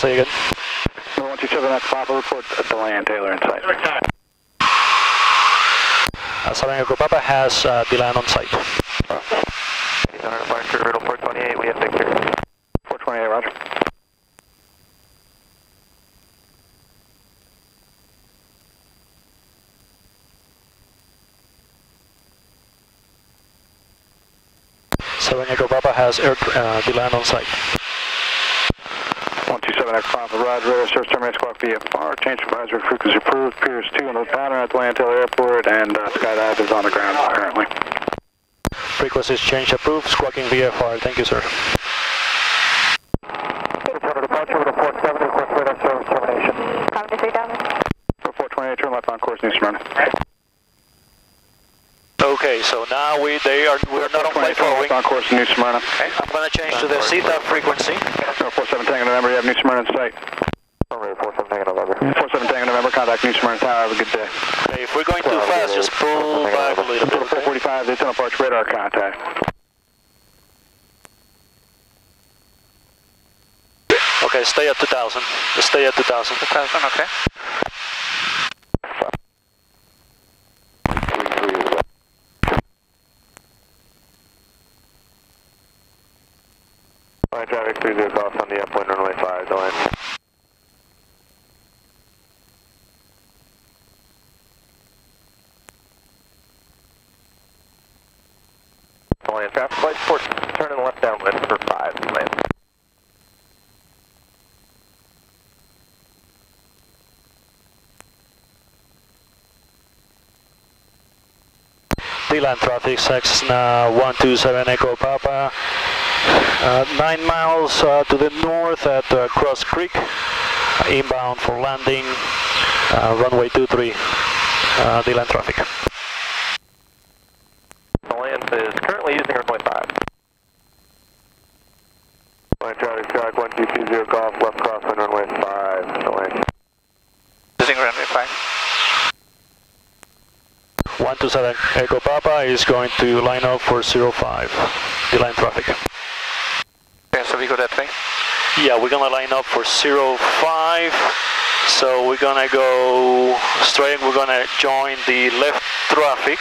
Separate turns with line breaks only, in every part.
say again.
127 at Papa, report Deland, Taylor in sight.
7 Echo Papa has Deland on site.
He's on our departure, Riddle 428, we have Victor.
428, roger.
Echo Papa has Deland on site.
127 Echo Papa, roger, radar service terminates squawk VFR, change advisory frequency approved, Piers 2 on the pattern at Deland Taylor Airport, and skydive is on the ground currently.
Frequencies change approved, squawking VFR, thank you sir.
Report departure, Riddle 470, request radar service termination.
73,000.
428, turn left on course, New Smyrna.
Okay, so now we're not on flight following.
On course, New Smyrna.
Okay, I'm going to change to the Zeta frequency.
47 Tango November, you have New Smyrna in sight.
47 Tango November.
47 Tango November, contact New Smyrna Tower, have a good day.
Okay, if we're going too fast, just pull back a little bit.
445, they tunnel approach radar contact.
Okay, stay at 2000. Just stay at 2000.
2000, okay. Line traffic 30 golf on the upwind runway 5, Deland. Deland traffic light support, turn in the left downwind for 5, Deland.
Deland traffic, Cessna 127 Echo Papa. 9 miles to the north at Cross Creek, inbound for landing, runway 23, Deland traffic.
Deland is currently using runway 5. Line traffic, track 1220 golf, left crosswind runway 5, Deland. Using runway 5.
127 Echo Papa is going to line up for 05, Deland traffic.
Okay, so we go that way?
Yeah, we're gonna line up for 05, so we're gonna go straight, we're gonna join the left traffic.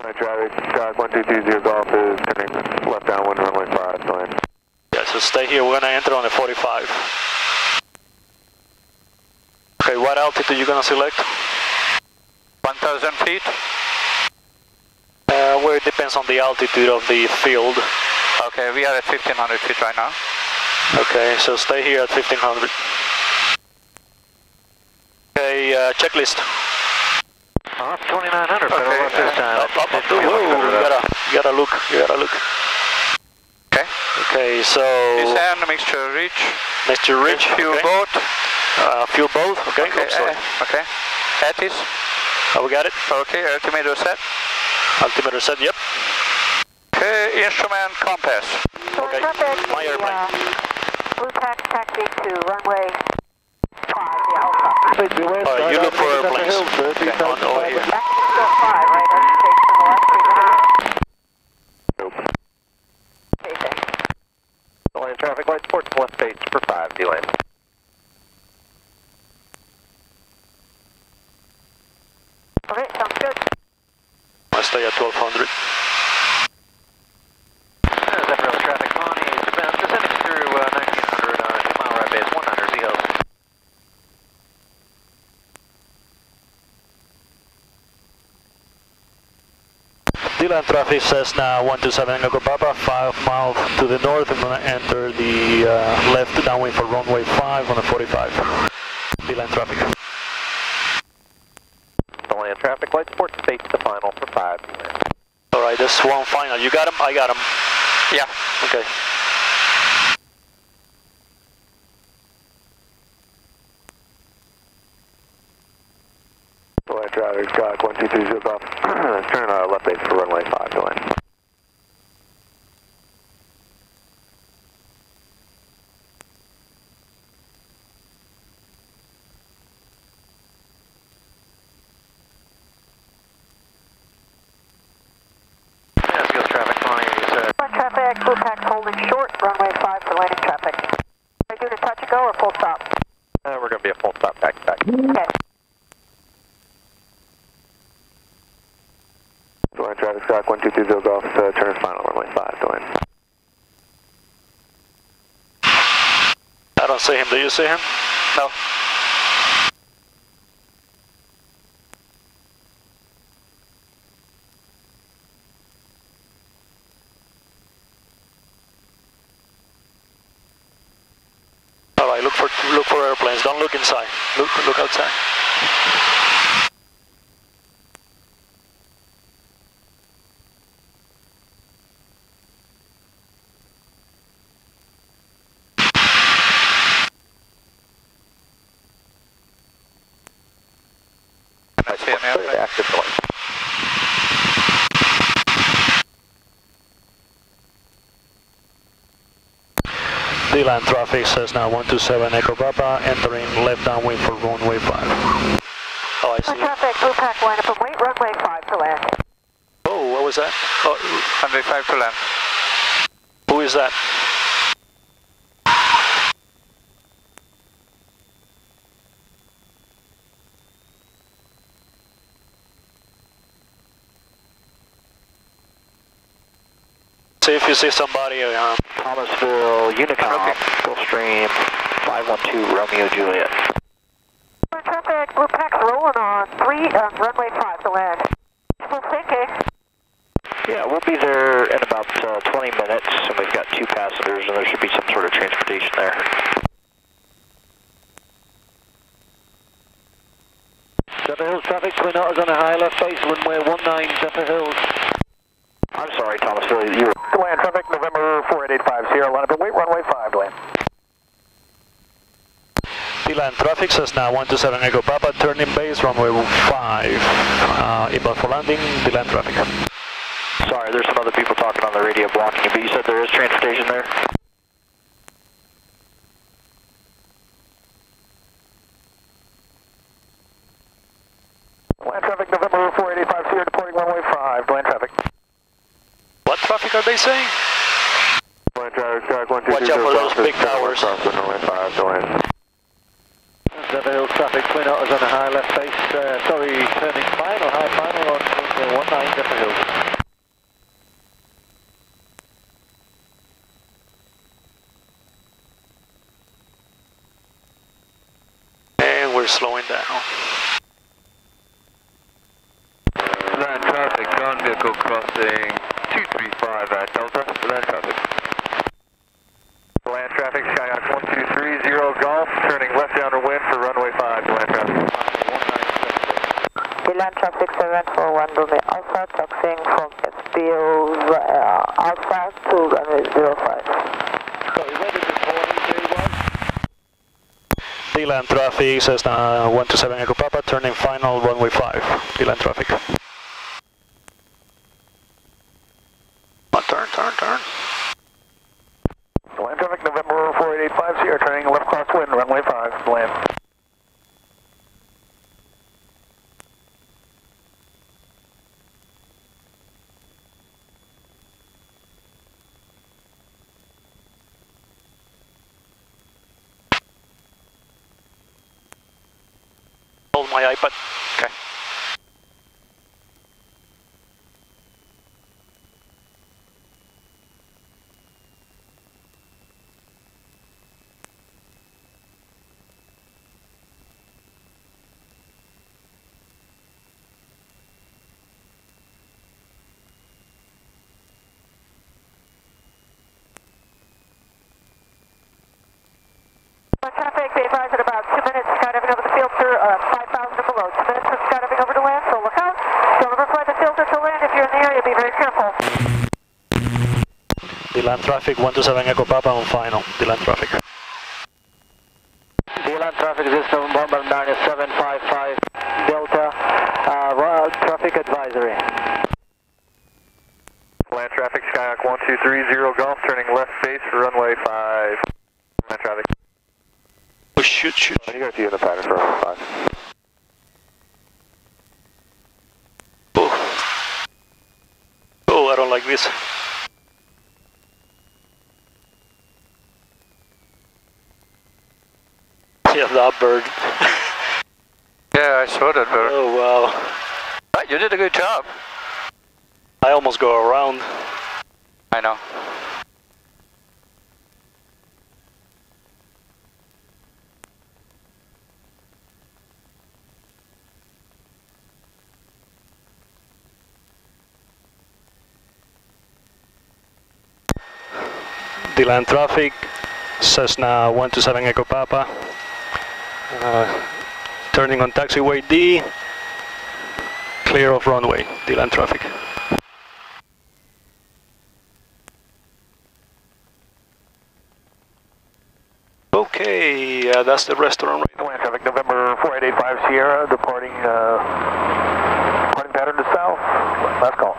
Line traffic, track 1220 golf is turning left downwind runway 5, Deland.
Yeah, so stay here, we're gonna enter on the 45. Okay, what altitude you gonna select?
1,000 feet.
Well, it depends on the altitude of the field.
Okay, we are at 1,500 feet right now.
Okay, so stay here at 1,500. Okay, checklist.
2,900, better left this time.
You gotta look.
Okay.
Okay, so...
Descend, mixture reach.
Mixture reach,
fuel
okay.
boat.
Fuel boat, okay.
Okay,
Oops, sorry.
okay. Attis.
Oh, we got it.
Okay, altimeter set.
Altimeter set, yep.
Okay, instrument compass.
Okay, my airplane.
Blue taxi to runway 5, the Alpha.
Alright, you look for airplanes. Okay, on over here.
Back to still 5, right? As you take from the left 300.
Nope.
Okay, thanks.
Deland traffic light support to left base for 5, Deland.
Okay, sounds good.
I stay at 1200.
Zephyr traffic on eastbound, descending through 1900 on 2-mile right base, 100 ZL.
Deland traffic says now 127 Echo Papa, 5 miles to the north. I'm gonna enter the left downwind for runway 5 on the 45. Deland traffic.
Deland traffic light support states the final for 5, Deland.
Alright, that's one final. You got him? I got him.
Yeah.
Okay.
Deland traffic, Scott 1220 golf. Turn left base for runway 5, Deland.
Traffic, blue tax holding short, runway 5 for landing traffic. Are you doing a touch and go or full stop?
We're going to be a full stop back to back.
Okay.
Deland traffic stock 1220 Golf, turn final runway 5, Deland.
I don't see him. Do you see him?
No.
All right, look for airplanes. Don't look inside. Look outside.
I see him outside. Active Deland.
Deland traffic, Cessna 127 Echo Papa, entering left downwind for runway 5. Oh, I see.
Traffic, blue pack line up and wait, runway 5 to land.
Oh, what was that? Oh,
Runway 5 to land.
who is that? See if you see somebody.
Thomasville, Unicom, Gulfstream, 512 Romeo Juliet.
Traffic, blue pack's rolling on 3, runway 5 to land. Still thinking.
Yeah, we'll be there in about 20 minutes, and we've got 2 passengers, and there should be some sort of transportation there.
Zephyr Hills traffic, Twin Otters on a high left base, runway 19, Zephyr Hills.
I'm sorry, Thomasville, you were... Deland traffic, November 4885, Sierra, line up and wait, runway 5, Deland.
Deland traffic, Cessna 127 Echo Papa, turning base, runway 5. Inbound for landing, Deland traffic.
Sorry, there's some other people talking on the radio blocking you, but you said there is transportation there? Land traffic, November 4885, Sierra, departing runway 5, Deland traffic.
What traffic are they saying?
Deland traffic stock 1220
Watch out for those big towers.
Cross runway 5, Deland.
Zephyr Hills traffic, Twin Otters on a high left base, turning final, high final on runway 19, Zephyr Hills.
And we're slowing down.
Land traffic, ground vehicle crossing 235 at Delta, land traffic. Land traffic, Skyhawk 1230 Golf, turning left downwind for runway 5, land traffic.
Deland traffic 741 Romeo Alpha, taxiing from FBO Alpha to runway 05.
Sorry, where did this morning say it was?
Deland traffic, Cessna 127 Echo Papa, turning final, runway 5. Deland traffic. Turn.
Land traffic, November 4885, Sierra, turning left crosswind, runway 5, land.
Hold my iPad. Okay.
Traffic, be advised in about 2 minutes, skydiving over the filter, 5,000 and below. 2 minutes of skydiving over to land, so look out. Don't overfly the filter to land. If you're in the area, be very careful.
Deland traffic 127 Echo Papa on final. Deland traffic.
Deland traffic, this November 9755 Delta, traffic advisory.
Land traffic, Skyhawk 1230 Golf, turning left base for runway 5, land traffic.
Oh, shoot.
You got to see in the pattern for runway 5.
Oh, I don't like this. Yeah, that bird.
Yeah, I saw that bird.
Oh wow.
Right, you did a good job.
I almost go around.
I know.
Deland traffic, Cessna 127 Echo Papa. Turning on taxiway D, clear of runway, Deland traffic. Okay, that's the restaurant right now.
Land traffic, November 4885 Sierra, departing pattern to south. Last call.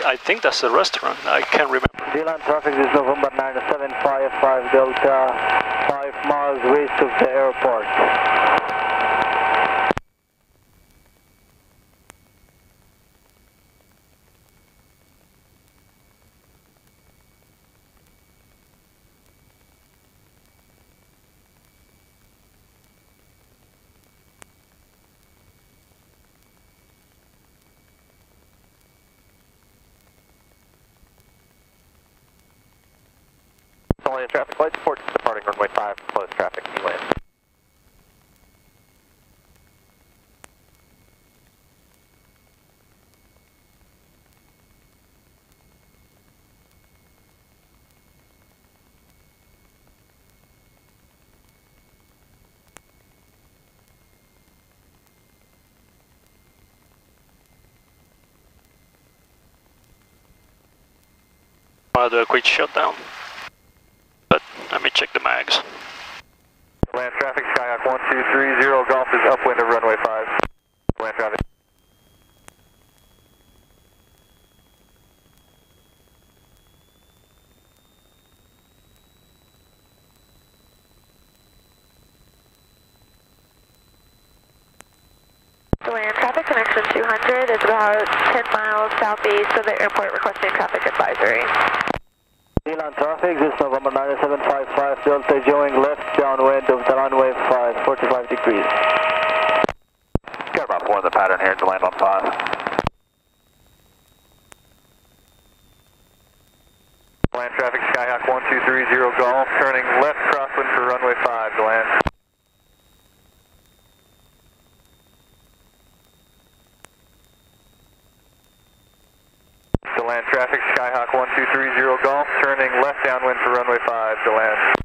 I think that's the restaurant, I can't remember.
Deland traffic is November 9755 Delta, 5 miles west of the airport. Traffic light support departing runway 5, close traffic, land.
I'll do a quick shutdown. But let me check the mags.
Land traffic, Skyhawk 1230 Golf is upwind of runway 5. Land traffic.
Deland traffic connection 200 is about 10 miles southeast of the airport, requesting traffic advisory.
Deland traffic, this November 9755 Delta, joining left downwind of the runway 5, 45 degrees.
Got about 4 in the pattern here to land on 5. Land traffic, Skyhawk 1230 Golf, turning left crosswind for runway 5 to land. To land traffic, Skyhawk 1230 Golf, turning left downwind for runway 5 to land.